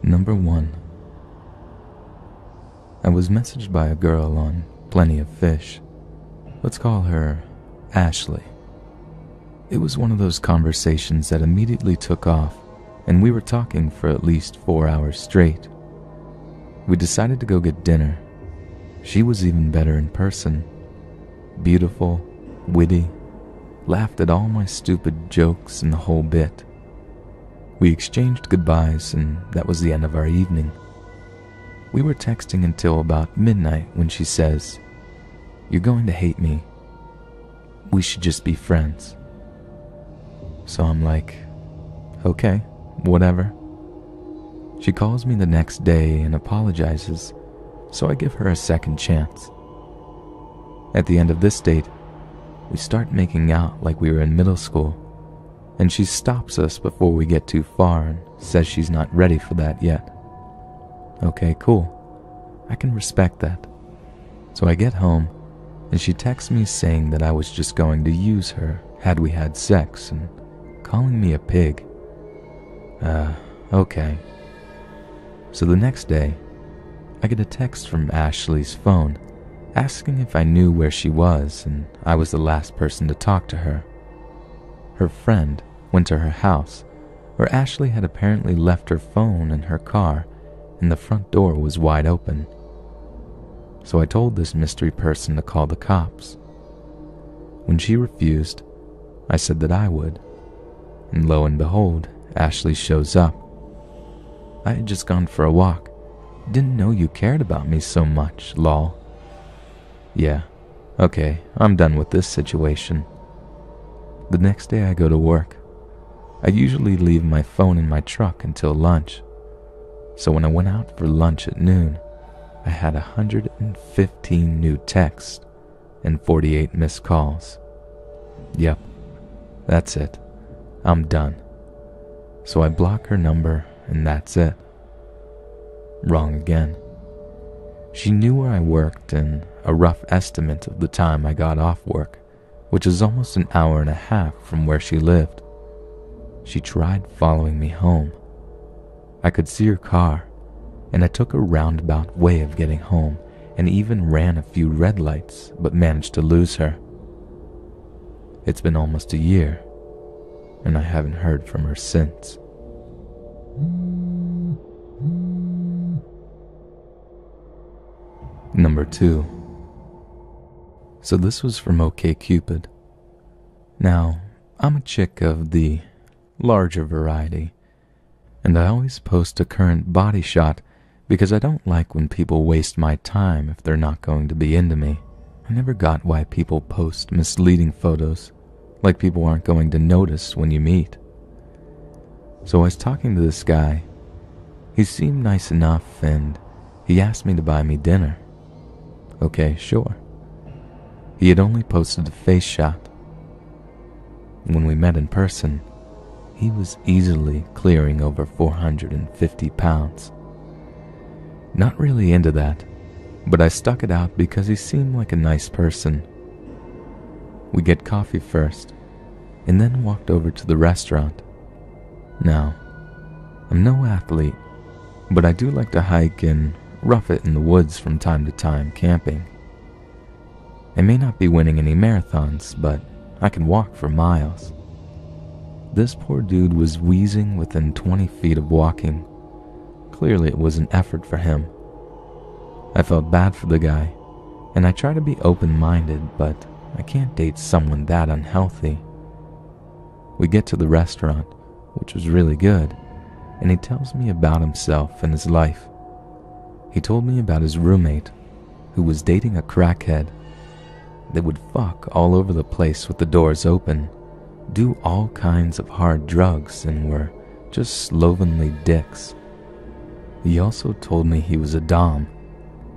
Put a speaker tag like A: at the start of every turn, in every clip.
A: Number 1. I was messaged by a girl on Plentyoffish. Let's call her Ashley. It was one of those conversations that immediately took off, and we were talking for at least 4 hours straight. We decided to go get dinner. She was even better in person. Beautiful, witty, laughed at all my stupid jokes and the whole bit. We exchanged goodbyes, and that was the end of our evening. We were texting until about midnight when she says, "You're going to hate me. We should just be friends." So I'm like, okay, whatever. She calls me the next day and apologizes, so I give her a second chance. At the end of this date, we start making out like we were in middle school, and she stops us before we get too far and says she's not ready for that yet. Okay, cool. I can respect that. So I get home, and she texts me saying that I was just going to use her had we had sex and calling me a pig. Okay. So the next day, I get a text from Ashley's phone asking if I knew where she was, and I was the last person to talk to her. Her friend went to her house, where Ashley had apparently left her phone in her car, and the front door was wide open. So I told this mystery person to call the cops. When she refused, I said that I would, and lo and behold, Ashley shows up. I had just gone for a walk. Didn't know you cared about me so much, lol. Yeah, okay, I'm done with this situation. The next day I go to work. I usually leave my phone in my truck until lunch. So when I went out for lunch at noon, I had 115 new texts and 48 missed calls. Yep, that's it. I'm done. So I block her number and that's it. Wrong again. She knew where I worked and a rough estimate of the time I got off work, which is almost an hour and a half from where she lived. She tried following me home. I could see her car, and I took a roundabout way of getting home and even ran a few red lights, but managed to lose her. It's been almost a year, and I haven't heard from her since. Number 2. So this was from OKCupid. Now, I'm a chick of the larger variety, and I always post a current body shot because I don't like when people waste my time if they're not going to be into me. I never got why people post misleading photos, like people aren't going to notice when you meet. So I was talking to this guy. He seemed nice enough, and he asked me to buy me dinner. Okay, sure. He had only posted a face shot. When we met in person, he was easily clearing over 450 pounds. Not really into that, but I stuck it out because he seemed like a nice person. We get coffee first, and then walked over to the restaurant. Now, I'm no athlete, but I do like to hike and rough it in the woods from time to time camping. I may not be winning any marathons, but I can walk for miles. This poor dude was wheezing within 20 feet of walking. Clearly it was an effort for him. I felt bad for the guy, and I try to be open-minded, but I can't date someone that unhealthy. We get to the restaurant, which was really good, and he tells me about himself and his life. He told me about his roommate, who was dating a crackhead. They would fuck all over the place with the doors open, do all kinds of hard drugs, and were just slovenly dicks. He also told me he was a dom,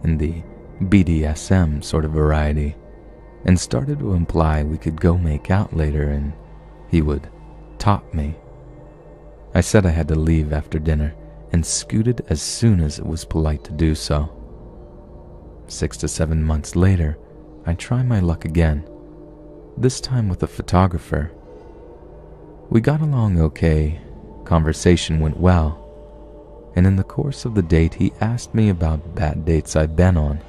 A: in the BDSM sort of variety, and started to imply we could go make out later and he would top me. I said I had to leave after dinner and scooted as soon as it was polite to do so. 6 to 7 months later, I try my luck again, this time with a photographer. We got along okay, conversation went well, and in the course of the date he asked me about bad dates I've been on.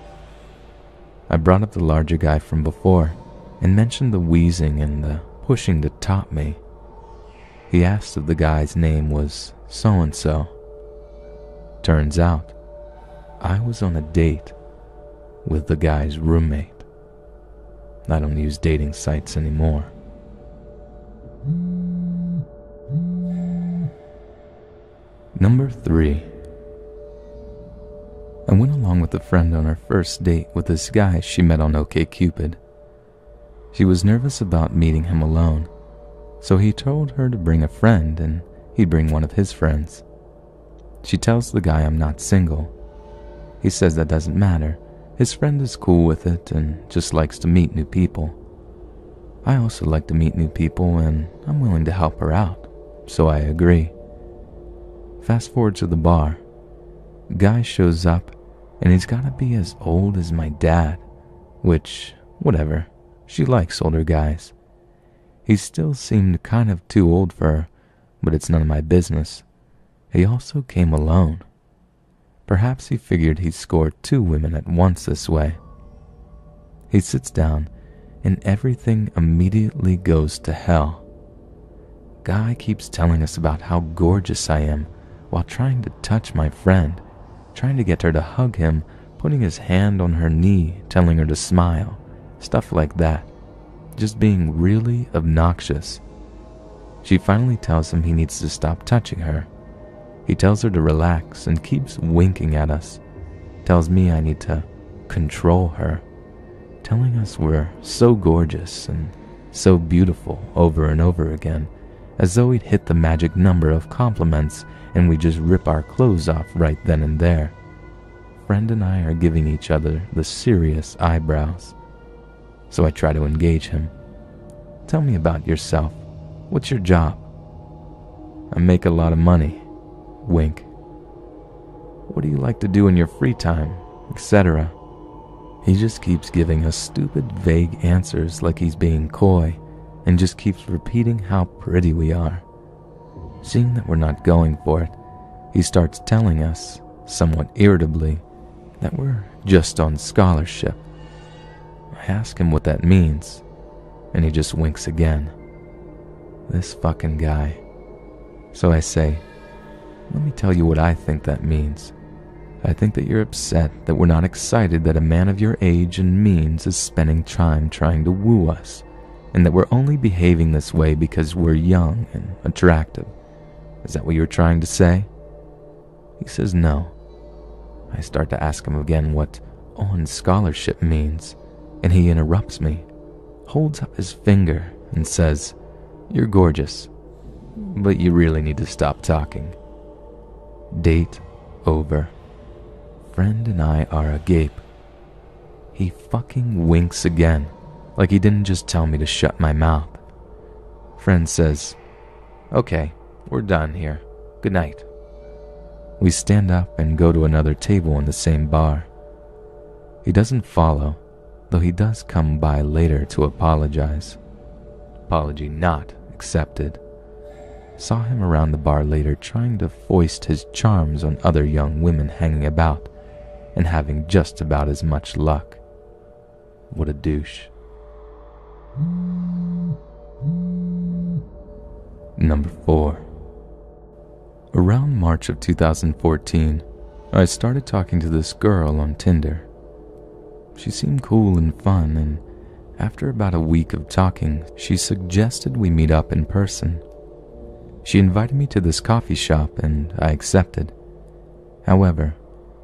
A: I brought up the larger guy from before and mentioned the wheezing and the pushing to top me. He asked if the guy's name was so-and-so. Turns out, I was on a date with the guy's roommate. I don't use dating sites anymore. Number 3. I went along with a friend on her first date with this guy she met on OKCupid. She was nervous about meeting him alone, so he told her to bring a friend and he'd bring one of his friends. She tells the guy I'm not single. He says that doesn't matter. His friend is cool with it and just likes to meet new people. I also like to meet new people and I'm willing to help her out, so I agree. Fast forward to the bar. Guy shows up and he's gotta be as old as my dad, which, whatever, she likes older guys. He still seemed kind of too old for her, but it's none of my business. He also came alone. Perhaps he figured he'd score 2 women at once this way. He sits down and everything immediately goes to hell. Guy keeps telling us about how gorgeous I am while trying to touch my friend, trying to get her to hug him, putting his hand on her knee, telling her to smile, stuff like that. Just being really obnoxious. She finally tells him he needs to stop touching her. He tells her to relax and keeps winking at us. Tells me I need to control her, telling us we're so gorgeous and so beautiful over and over again, as though he'd hit the magic number of compliments and we just rip our clothes off right then and there. Friend and I are giving each other the serious eyebrows. So I try to engage him. Tell me about yourself. What's your job? I make a lot of money. Wink. What do you like to do in your free time, etc.? He just keeps giving us stupid, vague answers like he's being coy, and just keeps repeating how pretty we are. Seeing that we're not going for it, he starts telling us, somewhat irritably, that we're just on scholarship. I ask him what that means, and he just winks again. This fucking guy. So I say, let me tell you what I think that means. I think that you're upset that we're not excited that a man of your age and means is spending time trying to woo us, and that we're only behaving this way because we're young and attractive. Is that what you're trying to say? He says no. I start to ask him again what on scholarship means, and he interrupts me, holds up his finger, and says, "You're gorgeous, but you really need to stop talking." Date over. Friend and I are agape. He fucking winks again, like he didn't just tell me to shut my mouth. Friend says, "Okay, we're done here. Good night." We stand up and go to another table in the same bar. He doesn't follow, though he does come by later to apologize. Apology not accepted. Saw him around the bar later trying to foist his charms on other young women hanging about and having just about as much luck. What a douche. Number 4. Around March of 2014, I started talking to this girl on Tinder. She seemed cool and fun, and after about a week of talking, she suggested we meet up in person. She invited me to this coffee shop and I accepted. However,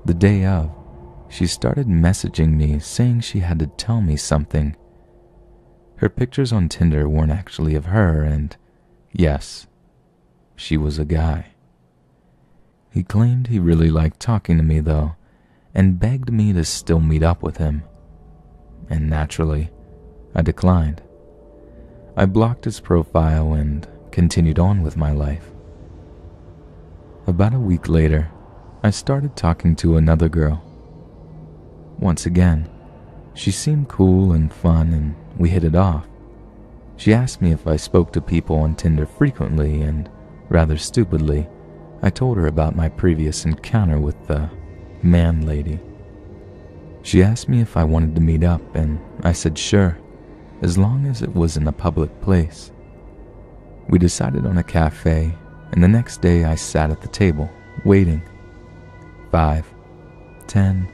A: the day of, she started messaging me saying she had to tell me something. Her pictures on Tinder weren't actually of her, and yes, she was a guy. He claimed he really liked talking to me though, and begged me to still meet up with him. And naturally, I declined. I blocked his profile and continued on with my life. About a week later, I started talking to another girl. Once again, she seemed cool and fun and we hit it off. She asked me if I spoke to people on Tinder frequently, and rather stupidly, I told her about my previous encounter with the man lady. She asked me if I wanted to meet up, and I said sure, as long as it was in a public place. We decided on a cafe, and the next day I sat at the table, waiting. 5, 10,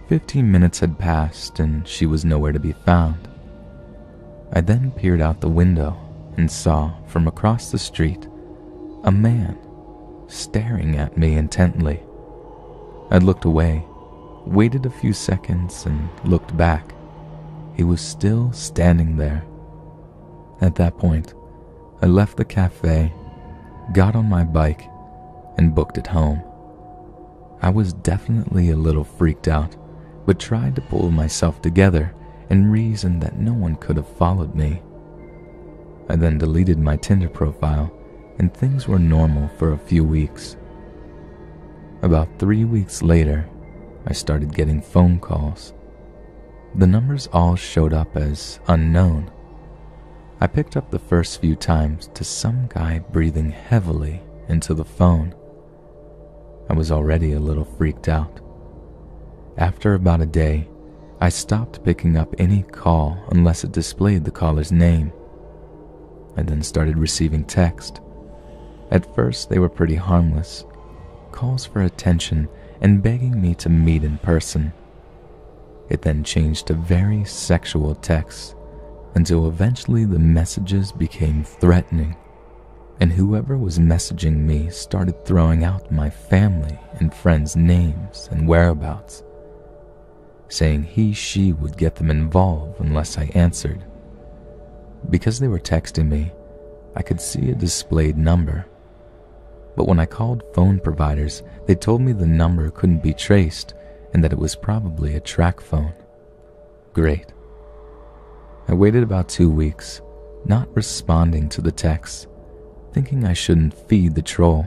A: 15 minutes had passed, and she was nowhere to be found. I then peered out the window and saw, from across the street, a man staring at me intently. I looked away, waited a few seconds, and looked back. He was still standing there. At that point, I left the cafe, got on my bike, and booked it home. I was definitely a little freaked out, but tried to pull myself together and reasoned that no one could have followed me. I then deleted my Tinder profile, and things were normal for a few weeks. About 3 weeks later, I started getting phone calls. The numbers all showed up as unknown. I picked up the first few times to some guy breathing heavily into the phone. I was already a little freaked out. After about a day, I stopped picking up any call unless it displayed the caller's name. I then started receiving text. At first, they were pretty harmless, calls for attention and begging me to meet in person. It then changed to very sexual texts, until eventually the messages became threatening, and whoever was messaging me started throwing out my family and friends' names and whereabouts, saying she would get them involved unless I answered. Because they were texting me, I could see a displayed number. But when I called phone providers, they told me the number couldn't be traced and that it was probably a track phone. Great. I waited about 2 weeks, not responding to the texts, thinking I shouldn't feed the troll.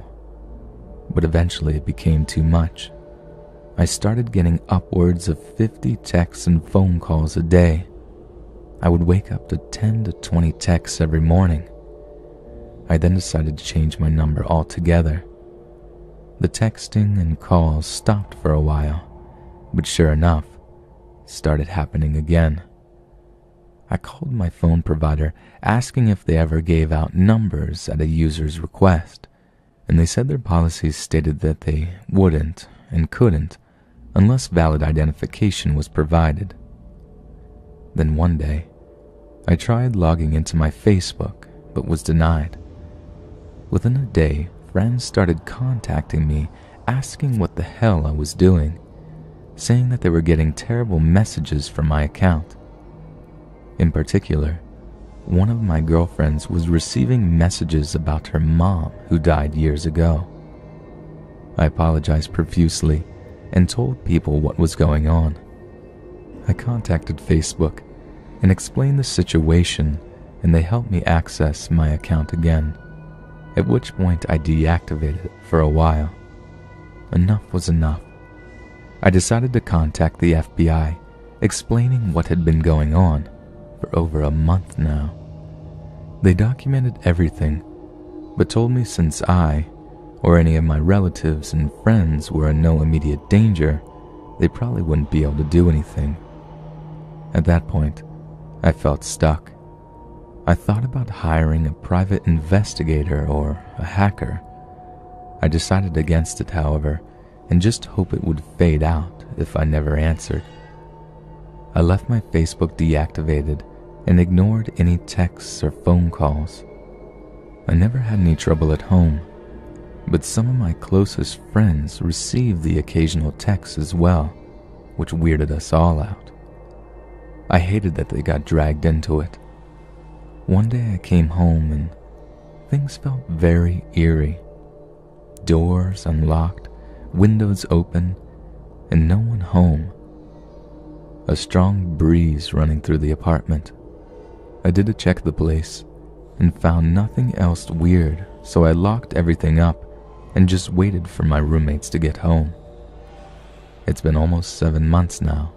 A: But eventually it became too much. I started getting upwards of 50 texts and phone calls a day. I would wake up to 10 to 20 texts every morning. I then decided to change my number altogether. The texting and calls stopped for a while, but sure enough, it started happening again. I called my phone provider asking if they ever gave out numbers at a user's request, and they said their policies stated that they wouldn't and couldn't unless valid identification was provided. Then one day, I tried logging into my Facebook, but was denied. Within a day, friends started contacting me asking what the hell I was doing, saying that they were getting terrible messages from my account. In particular, one of my girlfriends was receiving messages about her mom who died years ago. I apologized profusely and told people what was going on. I contacted Facebook and explained the situation, and they helped me access my account again, at which point I deactivated it for a while. Enough was enough. I decided to contact the FBI, explaining what had been going on for over a month now. They documented everything, but told me since I, or any of my relatives and friends were in no immediate danger, they probably wouldn't be able to do anything. At that point, I felt stuck. I thought about hiring a private investigator or a hacker. I decided against it, however, and just hope it would fade out if I never answered. I left my Facebook deactivated and ignored any texts or phone calls. I never had any trouble at home, but some of my closest friends received the occasional texts as well, which weirded us all out. I hated that they got dragged into it. One day I came home and things felt very eerie. Doors unlocked, windows open, and no one home. A strong breeze running through the apartment. I did a check of the place and found nothing else weird, so I locked everything up and just waited for my roommates to get home. It's been almost 7 months now.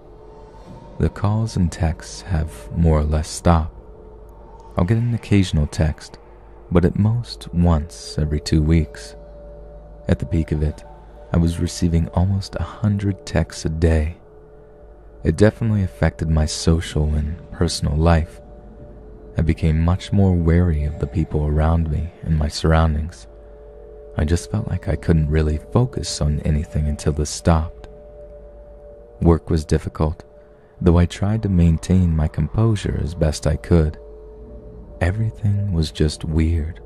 A: The calls and texts have more or less stopped. I'll get an occasional text, but at most once every 2 weeks. At the peak of it, I was receiving almost 100 texts a day. It definitely affected my social and personal life. I became much more wary of the people around me and my surroundings. I just felt like I couldn't really focus on anything until this stopped. Work was difficult, though I tried to maintain my composure as best I could. Everything was just weird.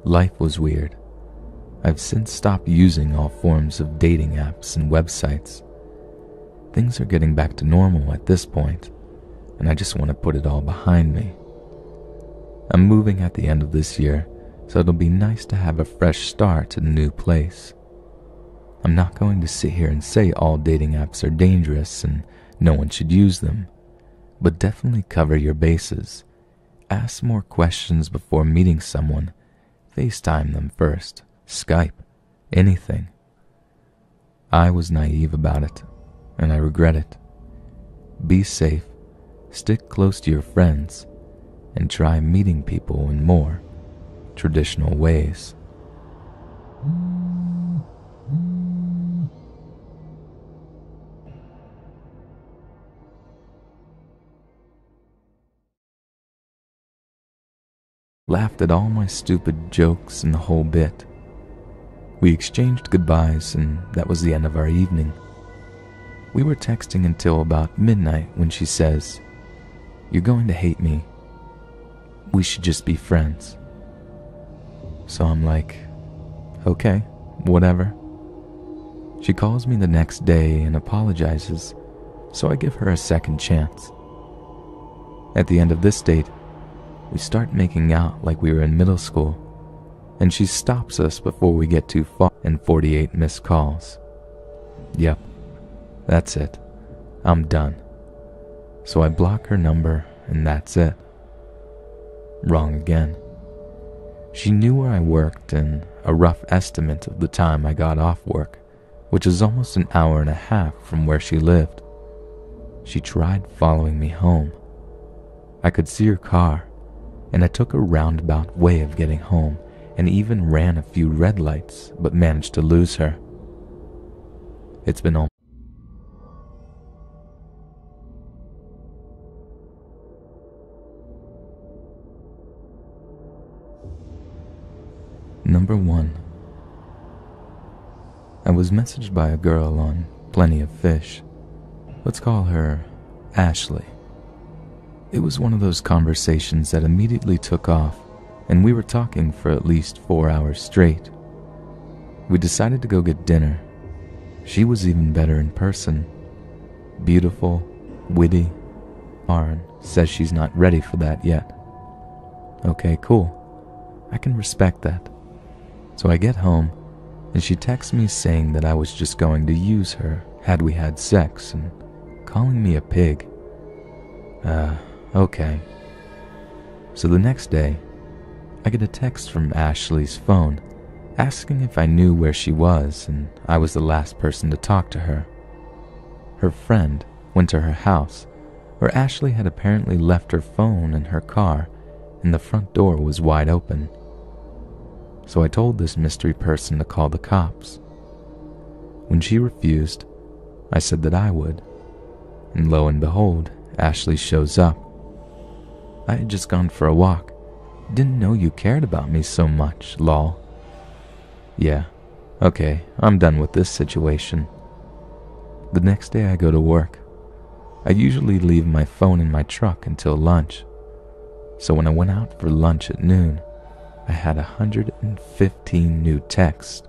A: Life was weird. I've since stopped using all forms of dating apps and websites. Things are getting back to normal at this point, and I just want to put it all behind me. I'm moving at the end of this year, so it'll be nice to have a fresh start at a new place. I'm not going to sit here and say all dating apps are dangerous and no one should use them, but definitely cover your bases. Ask more questions before meeting someone. FaceTime them first, Skype, anything. I was naive about it, and I regret it. Be safe, stick close to your friends, and try meeting people in more traditional ways. Laughed at all my stupid jokes and the whole bit. We exchanged goodbyes, and that was the end of our evening. We were texting until about midnight when she says, "You're going to hate me. We should just be friends." So I'm like, okay, whatever. She calls me the next day and apologizes, so I give her a second chance. At the end of this date, we start making out like we were in middle school, and she stops us before we get too far and 48 missed calls. Yep, that's it. I'm done. So I block her number, and that's it. Wrong again. She knew where I worked and a rough estimate of the time I got off work, which is almost an hour and a half from where she lived. She tried following me home. I could see her car, and I took a roundabout way of getting home and even ran a few red lights, but managed to lose her. It's been almost Number 1. I was messaged by a girl on Plentyoffish. Let's call her Ashley. It was one of those conversations that immediately took off, and we were talking for at least 4 hours straight. We decided to go get dinner. She was even better in person. Beautiful, witty. Aaron says she's not ready for that yet. Okay, cool. I can respect that. So I get home, and she texts me saying that I was just going to use her had we had sex, and calling me a pig. Okay. So the next day, I get a text from Ashley's phone asking if I knew where she was, and I was the last person to talk to her. Her friend went to her house, where Ashley had apparently left her phone in her car, and the front door was wide open. So I told this mystery person to call the cops. When she refused, I said that I would, and lo and behold, Ashley shows up. I had just gone for a walk. Didn't know you cared about me so much, lol. Yeah, okay, I'm done with this situation. The next day I go to work. I usually leave my phone in my truck until lunch. So when I went out for lunch at noon, I had 115 new texts.